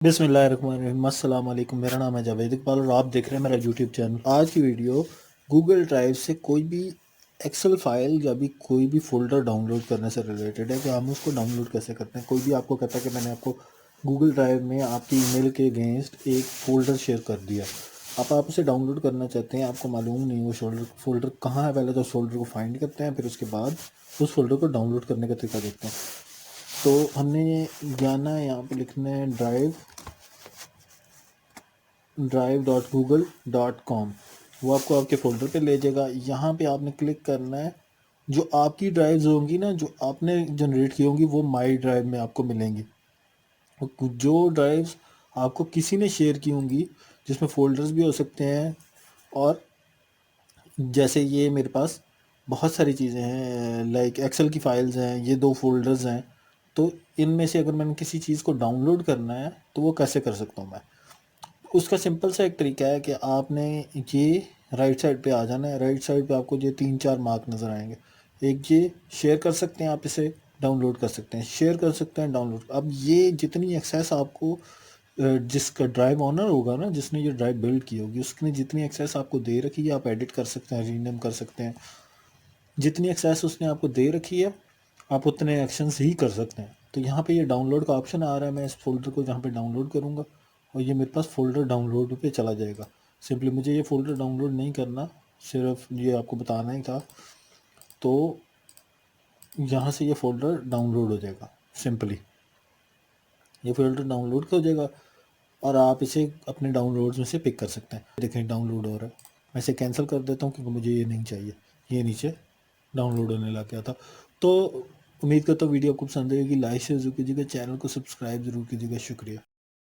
بسم اللہ الرحمن الرحیم، السلام علیکم۔ میرا نام ہے جاوید اقبال اور آپ دیکھ رہے ہیں میرا یوٹیوب چینل۔ آج کی ویڈیو گوگل ڈرائیو سے کوئی بھی ایکسل فائل یا بھی کوئی بھی فولڈر ڈاؤن لوڈ کرنے سے ریلیٹڈ ہے کہ ہم اس کو ڈاؤن لوڈ کیسے کرتے ہیں۔ کوئی بھی آپ کو کہتا ہے کہ میں نے آپ کو گوگل ڈرائیو میں آپ کی ای میل کے اگینسٹ ایک فولڈر شیئر کر دیا، آپ اسے ڈاؤن لوڈ کرنا چاہتے ہیں، آپ کو معلوم نہیں وہ فولڈر کہاں ہے۔ پہلے تو اس فولڈر کو فائنڈ کرتے ہیں، پھر اس کے بعد اس فولڈر کو ڈاؤن لوڈ کرنے کا طریقہ دیکھتے ہیں۔ تو ہم نے جانا ہے، یہاں پہ لکھنا ہے drive.google.com، وہ آپ کو آپ کے فولڈر پہ لے جائے گا۔ یہاں پہ آپ نے کلک کرنا ہے، جو آپ کی ڈرائیوز ہوں گی نا، جو آپ نے جنریٹ کی ہوں گی، وہ مائی ڈرائیو میں آپ کو ملیں گی۔ جو ڈرائیوز آپ کو کسی نے شیئر کی ہوں گی، جس میں فولڈرز بھی ہو سکتے ہیں، اور جیسے یہ میرے پاس بہت ساری چیزیں ہیں، لائک ایکسل کی فائلز ہیں، یہ 2 فولڈرز ہیں، تو ان میں سے اگر میں نے کسی چیز کو ڈاؤن لوڈ کرنا ہے تو وہ کیسے کر سکتا ہوں میں۔ اس کا سمپل سا ایک طریقہ ہے کہ آپ نے یہ رائٹ سائڈ پہ آ جانا ہے۔ رائٹ سائڈ پہ آپ کو یہ 3-4 مارک نظر آئیں گے۔ ایک یہ شیئر کر سکتے ہیں، آپ اسے ڈاؤن لوڈ کر سکتے ہیں، شیئر کر سکتے ہیں، ڈاؤن لوڈ۔ اب یہ جتنی ایکسیس آپ کو جس کا ڈرائیو آنر ہوگا نا، جس نے یہ ڈرائیو بلڈ کی ہوگی، اس نے جتنی ایکسیس آپ کو دے رکھی ہے، آپ ایڈٹ کر سکتے ہیں، رینیم کر سکتے ہیں۔ جتنی ایکسیس اس نے آپ کو دے رکھی ہے، آپ اتنے ایکشنز ہی کر سکتے ہیں۔ تو یہاں پہ یہ ڈاؤن لوڈ کا آپشن آ رہا ہے، میں اس فولڈر کو جہاں پہ ڈاؤن لوڈ کروں گا اور یہ میرے پاس فولڈر ڈاؤن لوڈ پہ چلا جائے گا۔ سمپلی مجھے یہ فولڈر ڈاؤن لوڈ نہیں کرنا، صرف یہ آپ کو بتانا ہی تھا۔ تو یہاں سے یہ فولڈر ڈاؤن لوڈ ہو جائے گا، سمپلی یہ فولڈر ڈاؤن لوڈ ہو جائے گا اور آپ اسے اپنے ڈاؤن لوڈز میں سے پک کر سکتے ہیں۔ دیکھیں ڈاؤن لوڈ ہو رہا ہے، میں اسے کینسل کر دیتا ہوں کیونکہ مجھے یہ نہیں چاہیے۔ یہ نیچے ڈاؤن لوڈ ہونے لگ گیا تھا۔ تو امید کرتا ہوں ویڈیو آپ کو پسند آئے گی، لائک شیئر ضرور کیجیے گا، چینل کو سبسکرائب ضرور کیجیے گا۔ شکریہ۔